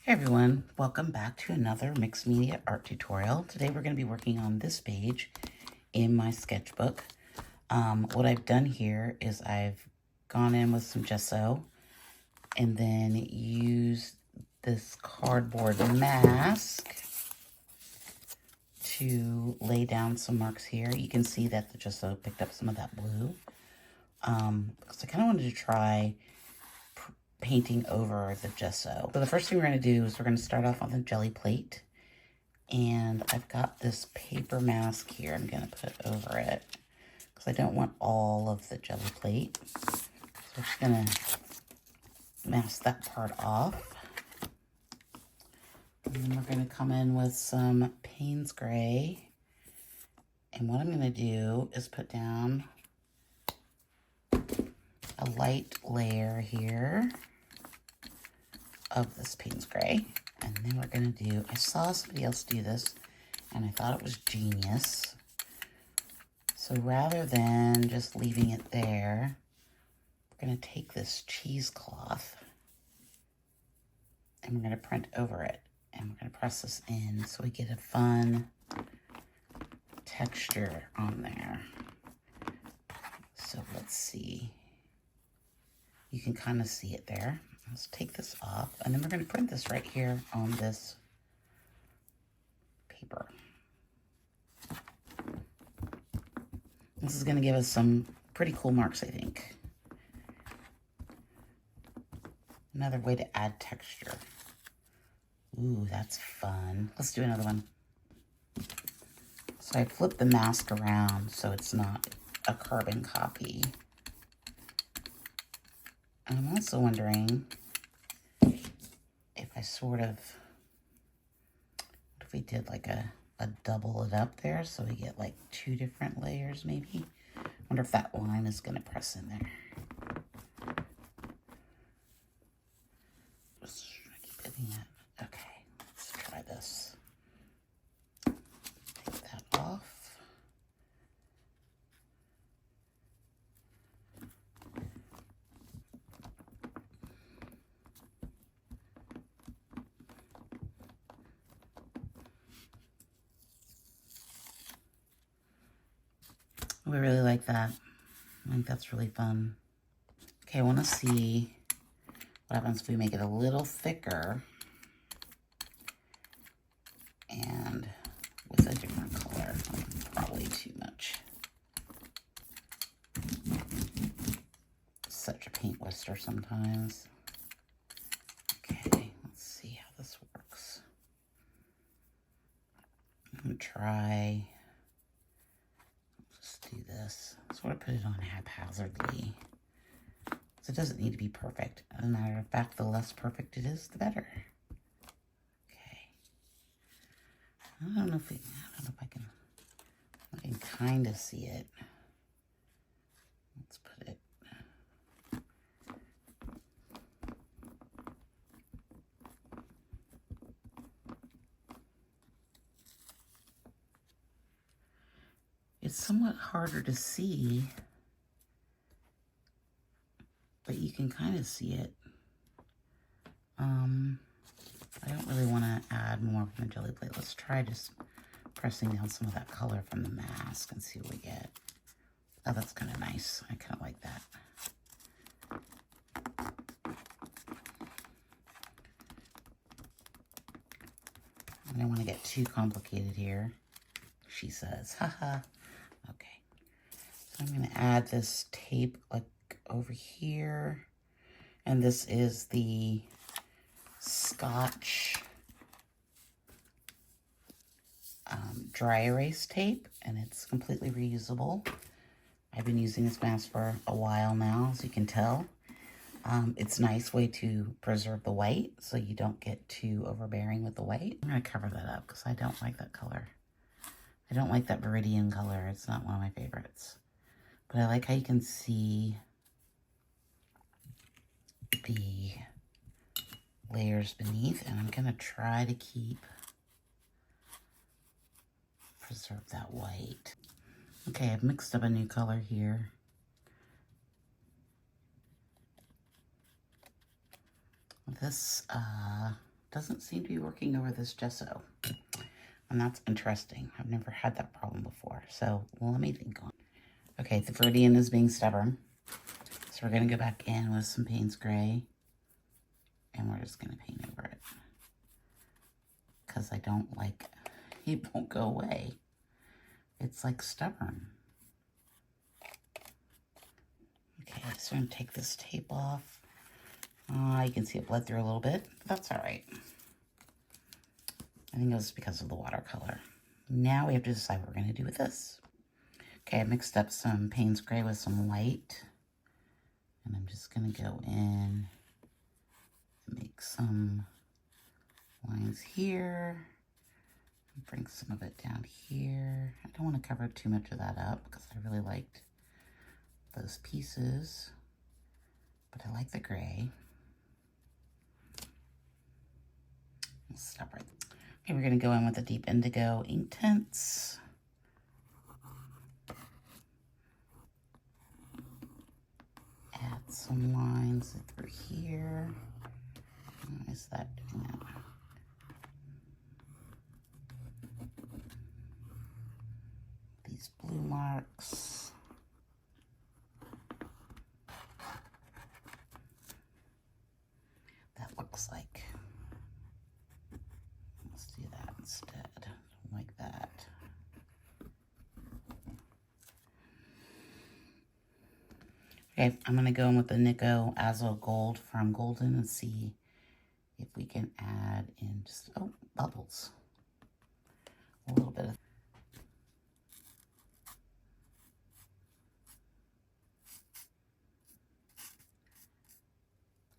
Hey everyone, welcome back to another mixed media art tutorial. Today we're going to be working on this page in my sketchbook. What I've done here is I've gone in with some gesso and then used this cardboard mask to lay down some marks here. You can see that the gesso picked up some of that blue. Because I kind of wanted to try painting over the gesso. So the first thing we're going to do is we're going to start off on the jelly plate. And I've got this paper mask here I'm going to put over it because I don't want all of the jelly plate. So I'm just going to mask that part off. And then we're going to come in with some Payne's Gray. And what I'm going to do is put down a light layer here of this Payne's Gray. And then we're going to do, I saw somebody else do this, and I thought it was genius. So rather than just leaving it there, we're going to take this cheesecloth, and we're going to print over it. And we're going to press this in so we get a fun texture on there. So let's see. You can kind of see it there. Let's take this off, and then we're going to print this right here on this paper. This is going to give us some pretty cool marks, I think. Another way to add texture. Ooh, that's fun. Let's do another one. So I flipped the mask around so it's not a carbon copy. And I'm also wondering if I sort of, what if we did like a double it up there so we get like two different layers maybe? I wonder if that line is going to press in there. Just keep hitting that. Okay, let's try this. Take that off. We really like that. I think that's really fun. Okay, I want to see what happens if we make it a little thicker and with a different color. Probably too much. Such a paint twister sometimes. Okay, let's see how this works. I'm going to try, do this. Sort of put it on haphazardly. So it doesn't need to be perfect. As a matter of fact, the less perfect it is, the better. Okay. I don't know if I can kind of see it. Let's put it. It's somewhat harder to see, but you can kind of see it. I don't really want to add more from the jelly plate. Let's try just pressing down some of that color from the mask and see what we get. Oh, that's kind of nice. I kind of like that. I don't want to get too complicated here, she says. Haha. Okay. So I'm going to add this tape like over here. And this is the Scotch dry erase tape, and it's completely reusable. I've been using this mask for a while now, as you can tell. It's a nice way to preserve the white so you don't get too overbearing with the white. I'm going to cover that up because I don't like that color. I don't like that Viridian color. It's not one of my favorites. But I like how you can see the layers beneath, and I'm going to try to preserve that white. Okay, I've mixed up a new color here. This doesn't seem to be working over this gesso. And that's interesting. I've never had that problem before. So let me think on it. Okay, the Viridian is being stubborn. So we're going to go back in with some Payne's Gray. And we're just going to paint over it. Because I don't like it. It won't go away. It's like stubborn. Okay, so I'm going to take this tape off. You can see it bled through a little bit. But that's all right. I think it was because of the watercolor. Now we have to decide what we're going to do with this. Okay, I mixed up some Payne's Gray with some white. And I'm just going to go in and make some lines here. Bring some of it down here. I don't want to cover too much of that up because I really liked those pieces. But I like the gray. Let's stop right there. Okay, we're going to go in with the deep indigo ink tints. Add some lines through here. How is that doing that? These blue marks. That looks like. Let's do that instead. Like that. Okay, I'm going to go in with the Nico Azo Gold from Golden and see if we can add in just, oh, bubbles. A little bit of.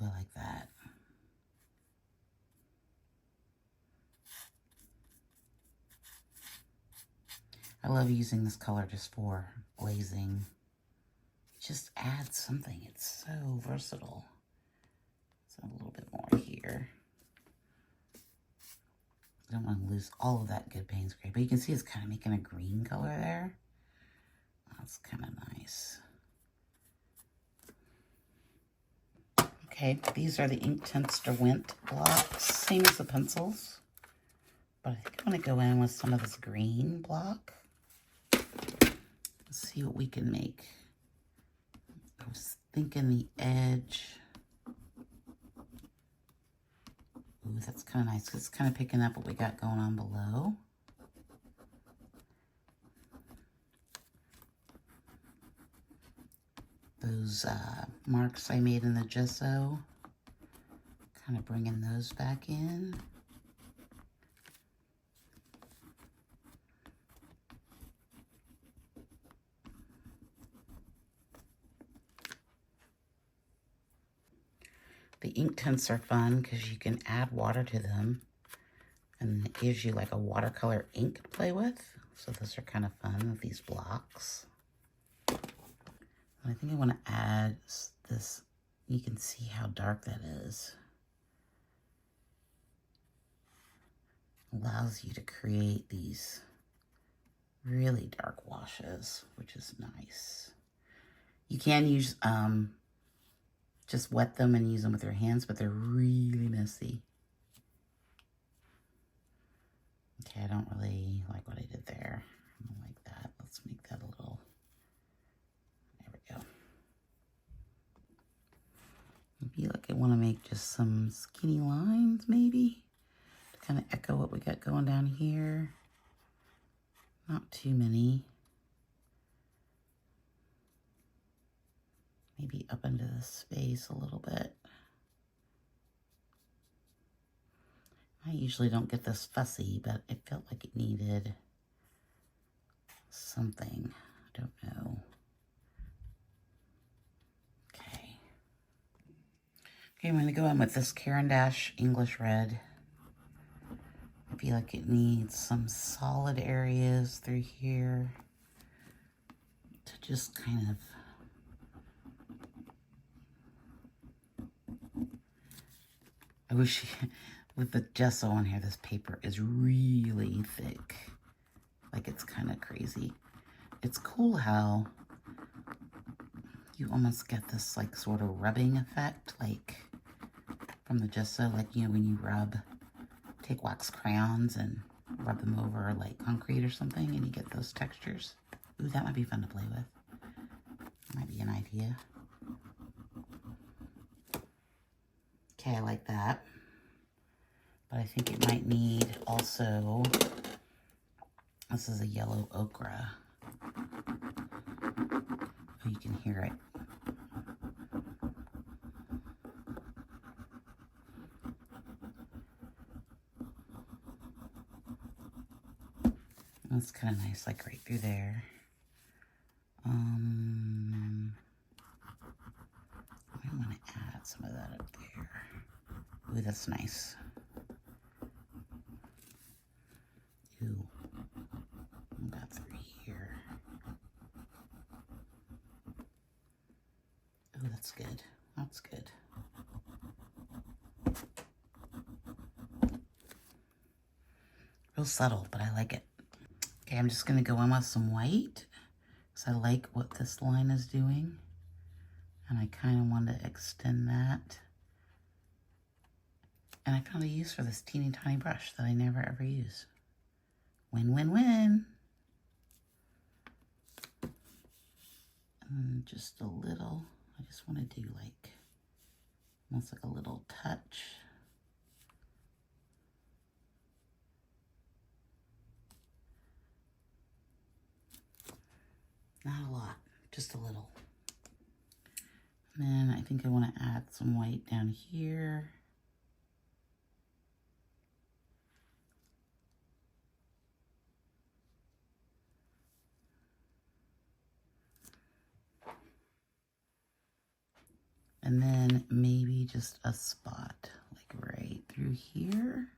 Ooh, I like that. I love using this color just for glazing. Just add something. It's so versatile. So a little bit more here. I don't want to lose all of that good Payne's Gray, but you can see it's kind of making a green color there. That's kind of nice. Okay, these are the Inktense Derwent blocks, same as the pencils. But I think I'm going to go in with some of this green block. Let's see what we can make. I was thinking the edge. Ooh, that's kind of nice because it's kind of picking up what we got going on below. Those marks I made in the gesso, kind of bringing those back in. The ink tints are fun because you can add water to them and it gives you like a watercolor ink to play with. So those are kind of fun with these blocks. And I think I want to add this. You can see how dark that is. Allows you to create these really dark washes, which is nice. You can use just wet them and use them with your hands, but they're really messy. Okay, I don't really like what I did there. I don't like that. Let's make that a little, there we go. Maybe like I want to make just some skinny lines maybe to kind of echo what we got going down here. Not too many. Maybe up into the space a little bit. I usually don't get this fussy, but it felt like it needed something. I don't know. Okay. Okay, I'm going to go in with this Caran d'Ache English Red. I feel like it needs some solid areas through here to just kind of I wish, with the gesso on here, this paper is really thick. Like, it's kind of crazy. It's cool how you almost get this, like, sort of rubbing effect, like, from the gesso. Like, you know, when you rub take wax crayons and rub them over like concrete or something, and you get those textures. Ooh, that might be fun to play with. Might be an idea. Okay, I like that. But I think it might need also, this is a yellow ochre. Oh, you can hear it. That's kind of nice, like right through there. I want to add some of that up there. Ooh, that's nice. Ooh, about through here. Ooh, that's good. That's good. Real subtle, but I like it. Okay, I'm just going to go in with some white because I like what this line is doing. And I kind of want to extend that. And I found a use for this teeny tiny brush that I never ever use. Win, win, win. And just a little, I just want to do like, almost like a little touch. Not a lot, just a little. And then I think I want to add some white down here. And then maybe just a spot, like right through here.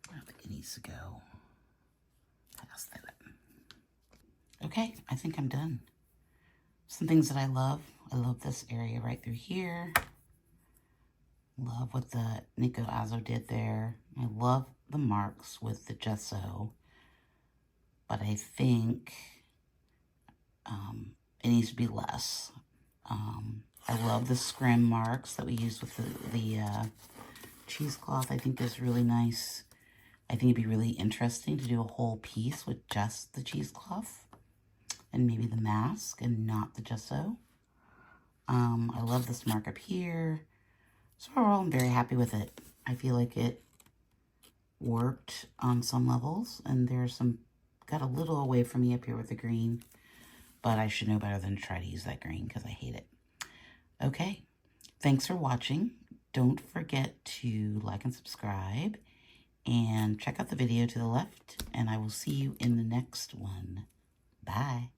I don't think it needs to go past that. Okay, I think I'm done. Some things that I love this area right through here. Love what the Nico Azo did there. I love the marks with the gesso, but I think it needs to be less. I love the scrim marks that we used with the cheesecloth. I think is really nice. I think it'd be really interesting to do a whole piece with just the cheesecloth and maybe the mask and not the gesso. I love this mark up here. So overall, I'm very happy with it. I feel like it worked on some levels, and there's some, got a little away from me up here with the green, but I should know better than to try to use that green because I hate it. Okay, thanks for watching. Don't forget to like and subscribe, and check out the video to the left, and I will see you in the next one. Bye.